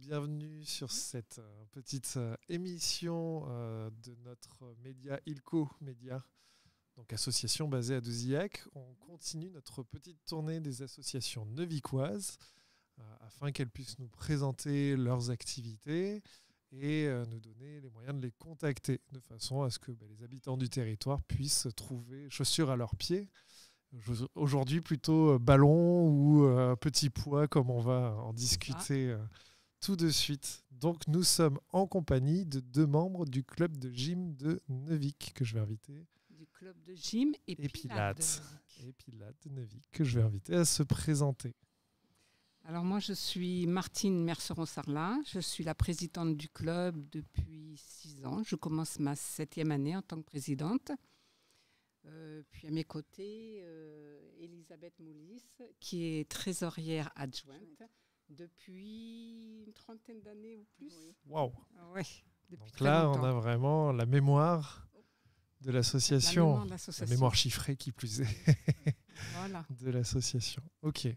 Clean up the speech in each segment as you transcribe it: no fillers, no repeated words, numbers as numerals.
bienvenue sur cette petite émission de notre média ILCO Média, donc association basée à Douzillac. On continue notre petite tournée des associations neuvicoises afin qu'elles puissent nous présenter leurs activités et nous donner les moyens de les contacter de façon à ce que les habitants du territoire puissent trouver chaussures à leurs pieds. Aujourd'hui, plutôt ballon ou petit pois, comme on va en discuter tout de suite. Donc, nous sommes en compagnie de 2 membres du club de gym de Neuvic que je vais inviter. Du club de gym et pilates. Et pilates de Neuvic que je vais inviter à se présenter. Alors moi, je suis Martine Merceron-Sarlat. Je suis la présidente du club depuis 6 ans. Je commence ma 7e année en tant que présidente. Puis à mes côtés, Elisabeth Moulis, qui est trésorière adjointe depuis une 30aine d'années ou plus. Waouh. Ouais, donc là, longtemps. On a vraiment la mémoire de l'association. La mémoire chiffrée qui plus est voilà. de l'association. Ok.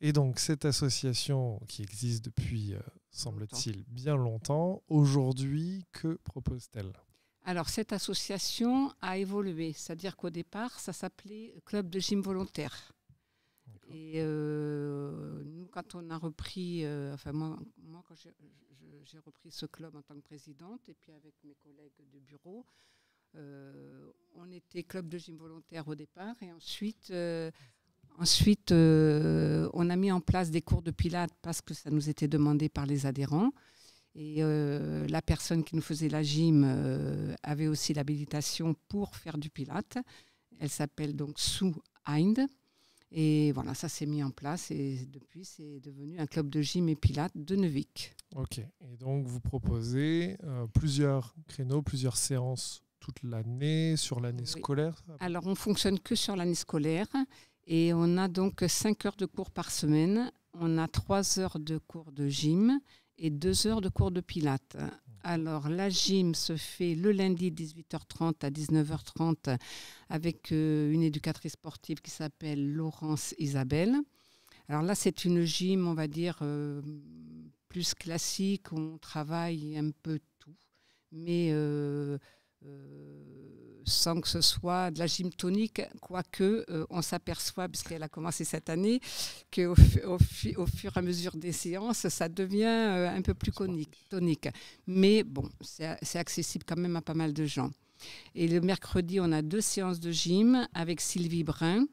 Et donc cette association qui existe depuis, semble-t-il, bien longtemps, aujourd'hui, que propose-t-elle ? Alors, cette association a évolué. C'est-à-dire qu'au départ, ça s'appelait Club de gym volontaire. D'accord. Et nous, quand on a repris... moi, quand j'ai repris ce club en tant que présidente, et puis avec mes collègues de bureau, on était Club de gym volontaire au départ. Et ensuite, on a mis en place des cours de pilates parce que ça nous était demandé par les adhérents. Et la personne qui nous faisait la gym avait aussi l'habilitation pour faire du pilate. Elle s'appelle donc Sue Hind. Et voilà, ça s'est mis en place. Et depuis, c'est devenu un club de gym et pilate de Neuvic. Ok. Et donc, vous proposez plusieurs créneaux, plusieurs séances toute l'année, sur l'année scolaire ? Alors, on ne fonctionne que sur l'année scolaire. Et on a donc 5 heures de cours par semaine. On a 3 heures de cours de gym et 2 heures de cours de pilates. Alors, la gym se fait le lundi 18h30 à 19h30 avec une éducatrice sportive qui s'appelle Laurence Isabelle. Alors là, c'est une gym, on va dire, plus classique. On travaille un peu tout, mais sans que ce soit de la gym tonique, quoique on s'aperçoit, puisqu'elle a commencé cette année, qu'au fur et à mesure des séances, ça devient un peu plus tonique. Mais bon, c'est accessible quand même à pas mal de gens. Et le mercredi, on a 2 séances de gym avec Sylvie Brun.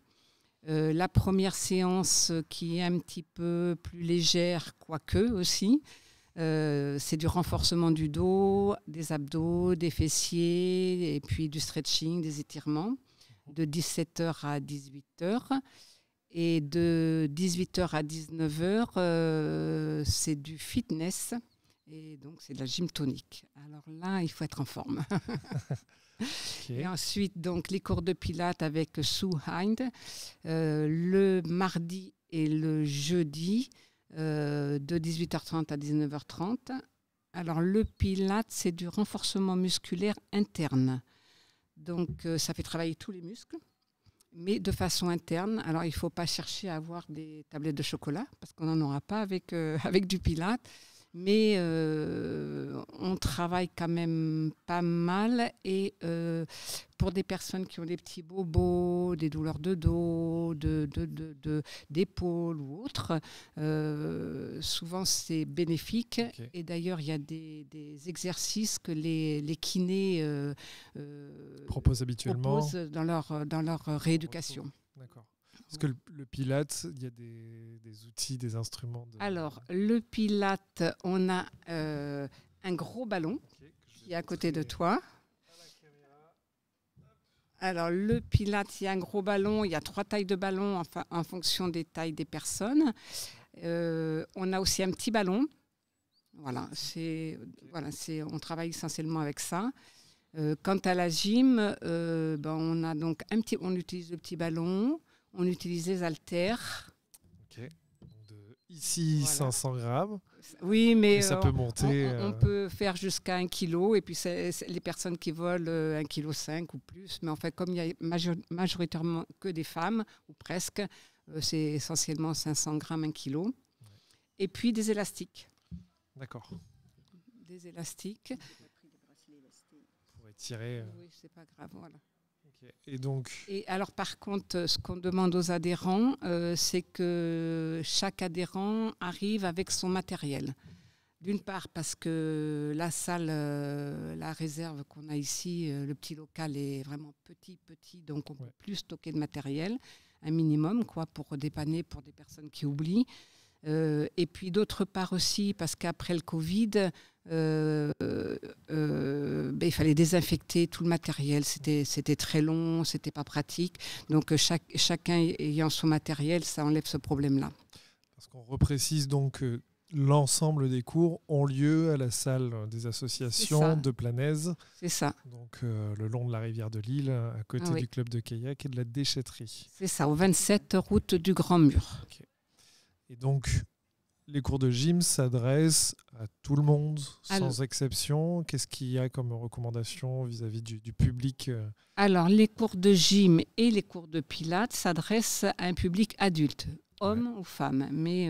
La première séance qui est un petit peu plus légère, quoique aussi, c'est du renforcement du dos, des abdos, des fessiers et puis du stretching, des étirements de 17h à 18h. Et de 18h à 19h, c'est du fitness et donc c'est de la gym tonique. Alors là, il faut être en forme. Okay. Et ensuite, donc, les cours de pilates avec Sue Hind, le mardi et le jeudi, de 18h30 à 19h30. Alors, le pilate, c'est du renforcement musculaire interne. Donc, ça fait travailler tous les muscles, mais de façon interne. Alors, il ne faut pas chercher à avoir des tablettes de chocolat, parce qu'on n'en aura pas avec du pilate. Mais on travaille quand même pas mal. Et pour des personnes qui ont des petits bobos, des douleurs de dos, d'épaules ou autres, souvent c'est bénéfique. Okay. Et d'ailleurs, il y a des exercices que les kinés proposent habituellement dans leur rééducation. D'accord. Parce que le pilate, il y a des outils, des instruments. Alors, le pilate, on a un gros ballon qui est à côté de toi. Alors, le pilate, il y a un gros ballon. Il y a 3 tailles de ballon en fonction des tailles des personnes. On a aussi un petit ballon. Voilà, on travaille essentiellement avec ça. Quant à la gym, on a donc on utilise le petit ballon. On utilise les haltères. Ok. Donc ici, voilà. 500 grammes. Oui, mais ça peut monter. On peut faire jusqu'à 1 kg. Et puis, c'est les personnes qui volent 1,5 kg ou plus. Mais en fait, comme il y a majoritairement que des femmes, ou presque, c'est essentiellement 500 grammes, 1 kg. Ouais. Et puis, des élastiques. D'accord. Des élastiques. Pour étirer. Oui, c'est pas grave, voilà. Okay. Et donc. Et alors, par contre, ce qu'on demande aux adhérents, c'est que chaque adhérent arrive avec son matériel. D'une part, parce que la salle, la réserve qu'on a ici, le petit local est vraiment petit, donc on ne peut plus stocker de matériel, un minimum, pour dépanner pour des personnes qui oublient. Et puis d'autre part aussi, parce qu'après le Covid, il fallait désinfecter tout le matériel. C'était très long, c'était pas pratique. Donc chacun ayant son matériel, ça enlève ce problème-là. Parce qu'on reprécise donc que l'ensemble des cours ont lieu à la salle des associations de Planaise. C'est ça. Donc le long de la rivière de Lille, à côté du club de kayak et de la déchetterie. C'est ça, au 27 route du Grand Mur. Okay. Et donc, les cours de gym s'adressent à tout le monde, sans exception. Qu'est-ce qu'il y a comme recommandation vis-à-vis du public? Alors, les cours de gym et les cours de pilates s'adressent à un public adulte, hommes ou femmes, mais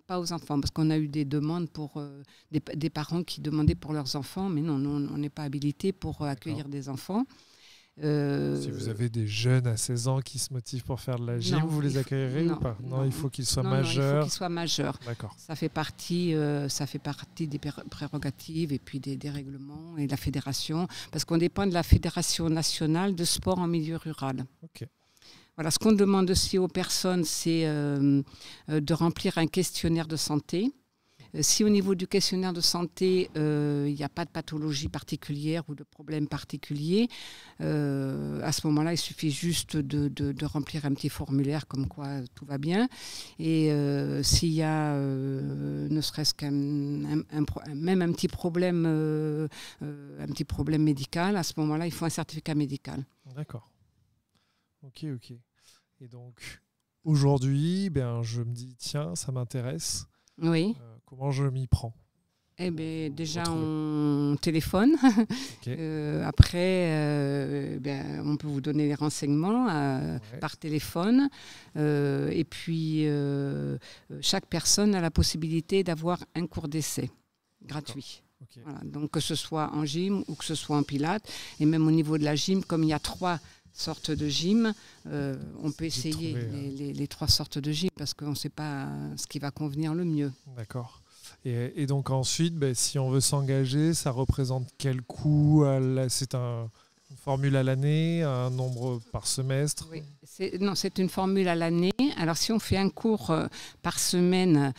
pas aux enfants, parce qu'on a eu des demandes pour des parents qui demandaient pour leurs enfants, mais non, on n'est pas habilité pour accueillir des enfants. Si vous avez des jeunes à 16 ans qui se motivent pour faire de la gym, vous les accueillerez ou pas? Non, il faut qu'ils soient majeurs. Il faut qu'ils soient majeurs. D'accord. Ça fait partie des prérogatives et puis des règlements et de la fédération, parce qu'on dépend de la Fédération nationale de sport en milieu rural. Ok. Voilà, ce qu'on demande aussi aux personnes, c'est de remplir un questionnaire de santé. Si au niveau du questionnaire de santé, il n'y a pas de pathologie particulière ou de problème particulier, à ce moment-là, il suffit juste de remplir un petit formulaire comme quoi tout va bien. Et s'il y a ne serait-ce même un petit problème médical, à ce moment-là, il faut un certificat médical. D'accord. Ok. Et donc, aujourd'hui, je me dis, tiens, ça m'intéresse. Oui. Comment je m'y prends? Eh bien, déjà, on téléphone. Okay. Après, on peut vous donner les renseignements par téléphone. Et puis, chaque personne a la possibilité d'avoir un cours d'essai gratuit. Okay. Voilà, donc, que ce soit en gym ou que ce soit en pilates. Et même au niveau de la gym, comme il y a 3 sortes de gym, on peut essayer les 3 sortes de gym parce qu'on ne sait pas ce qui va convenir le mieux. D'accord. Et donc ensuite, si on veut s'engager, ça représente quel coût? C'est une formule à l'année, un nombre par semestre? Oui, c'est une formule à l'année. Alors si on fait un cours par semaine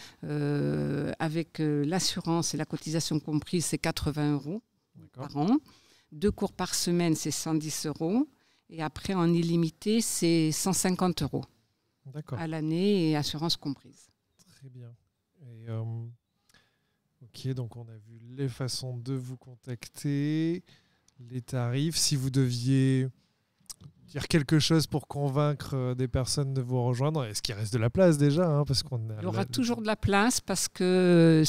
avec l'assurance et la cotisation comprise, c'est 80 € par an. 2 cours par semaine, c'est 110 €. Et après, en illimité, c'est 150 € à l'année et assurance comprise. Très bien. Et, ok, donc on a vu les façons de vous contacter, les tarifs. Si vous deviez dire quelque chose pour convaincre des personnes de vous rejoindre, est-ce qu'il reste de la place déjà, parce Il y aura toujours de la place parce que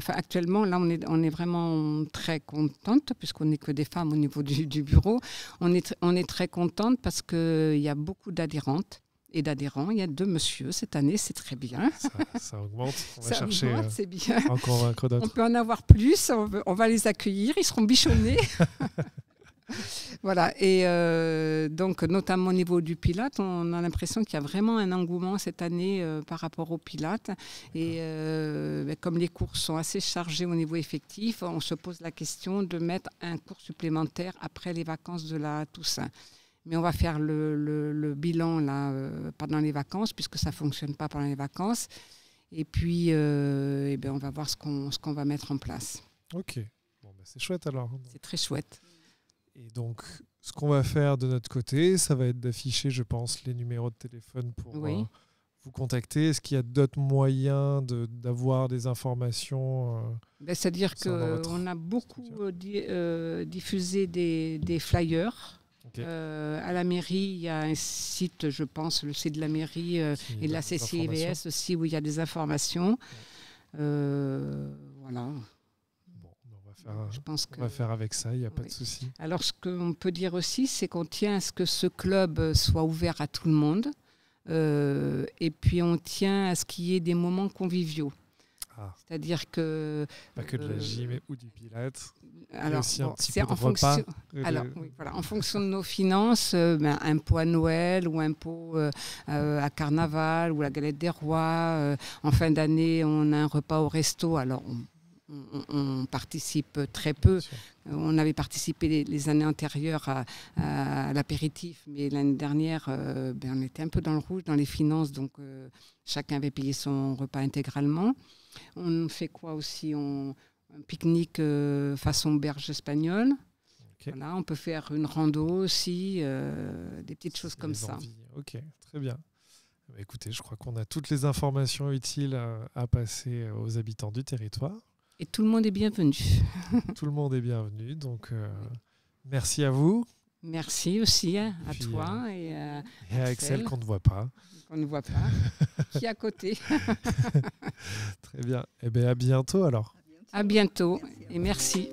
actuellement, là, on est vraiment très contente puisqu'on n'est que des femmes au niveau du bureau. On est très contente parce qu'il y a beaucoup d'adhérentes et d'adhérents. Il y a 2 messieurs cette année, c'est très bien. Ça augmente. On va ça chercher augmente, c'est bien. En convaincre d'autres. On peut en avoir plus, on va les accueillir, ils seront bichonnés. Voilà, et donc notamment au niveau du Pilate, on a l'impression qu'il y a vraiment un engouement cette année par rapport au Pilate. Et comme les cours sont assez chargés au niveau effectif, on se pose la question de mettre un cours supplémentaire après les vacances de la Toussaint. Mais on va faire le bilan là, pendant les vacances, puisque ça ne fonctionne pas pendant les vacances. Et puis, on va voir ce qu'on va mettre en place. Ok, c'est chouette alors. C'est très chouette. Et donc, ce qu'on va faire de notre côté, ça va être d'afficher, je pense, les numéros de téléphone pour vous contacter. Est-ce qu'il y a d'autres moyens d'avoir des informations c'est-à-dire qu'on a beaucoup diffusé des flyers. Okay. À la mairie, il y a un site, je pense, le site de la mairie et de la CCIVS aussi, où il y a des informations. Voilà. On va faire avec ça, il n'y a pas de souci. Alors, ce qu'on peut dire aussi, c'est qu'on tient à ce que ce club soit ouvert à tout le monde. Et puis, on tient à ce qu'il y ait des moments conviviaux. Ah. C'est-à-dire que... Pas que de la gym ou du pilates. Alors, aussi un petit c'est peu en de repas. fonction... Alors, oui, voilà, en fonction de nos finances, un pot à Noël ou un pot à Carnaval ou la galette des rois. En fin d'année, on a un repas au resto. Alors, on participe très peu. On avait participé les années antérieures à l'apéritif, mais l'année dernière, on était un peu dans le rouge, dans les finances, donc chacun avait payé son repas intégralement. On fait quoi aussi? Un pique-nique façon berge espagnole. Okay. Voilà, on peut faire une rando aussi, des petites choses comme ça. Ok, très bien. Écoutez, je crois qu'on a toutes les informations utiles à passer aux habitants du territoire. Et tout le monde est bienvenu. Tout le monde est bienvenu, donc merci à vous. Merci aussi à toi et à Axel qu'on ne voit pas. Qu'on ne voit pas, qui est à côté. Très bien. Eh bien, à bientôt alors. À bientôt et merci.